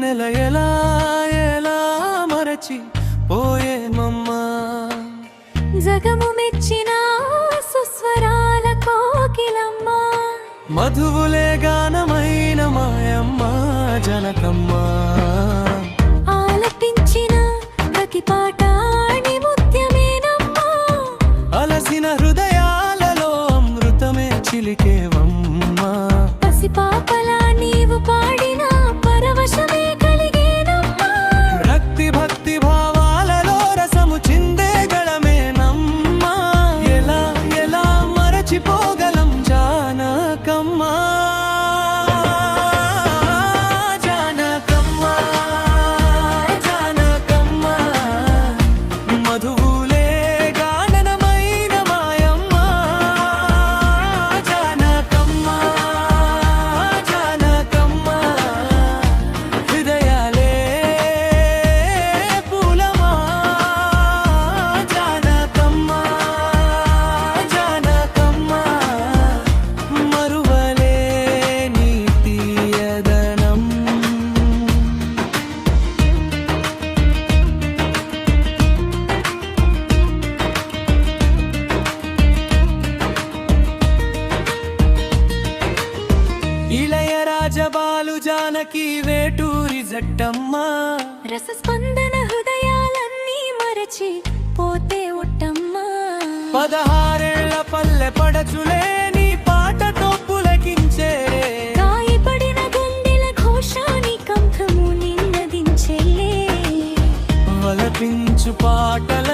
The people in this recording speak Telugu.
వెన్నెల ఎలా ఎలా మరచి పోయేమమ్మా జగము మెచ్చిన సుస్వరాల కోకిలమ్మ మధువులే గానమైన మాయమ్మ జనకమ్మ ఆలపించిన ప్రతి పాట ముత్యమేనమ్మా అలసిన హృదయాలలో అమృతమే చిలికేవమ్మా పసిపాపలా నీవు పాడిన పరవశమే కలిగేనమ్మా భక్తి భక్తి భావాలలో రసము చిందే గళమేనమ్మా ఎలా ఎలా మరచిపోగలం జానకమ్మా ఇళయరాజబాలు జానకి వేటూరి జట్టమ్మా రసస్పందన హృదయాలన్నీ మరచి పోతే ఉట్టమ్మా 16 ఏళ్ల పల్లె పడచులే నీ పాటతో పులకించే గాయపడిన గుండెల ఘోషాని కంఠము నిన్నదించెలే వలపించు పాటల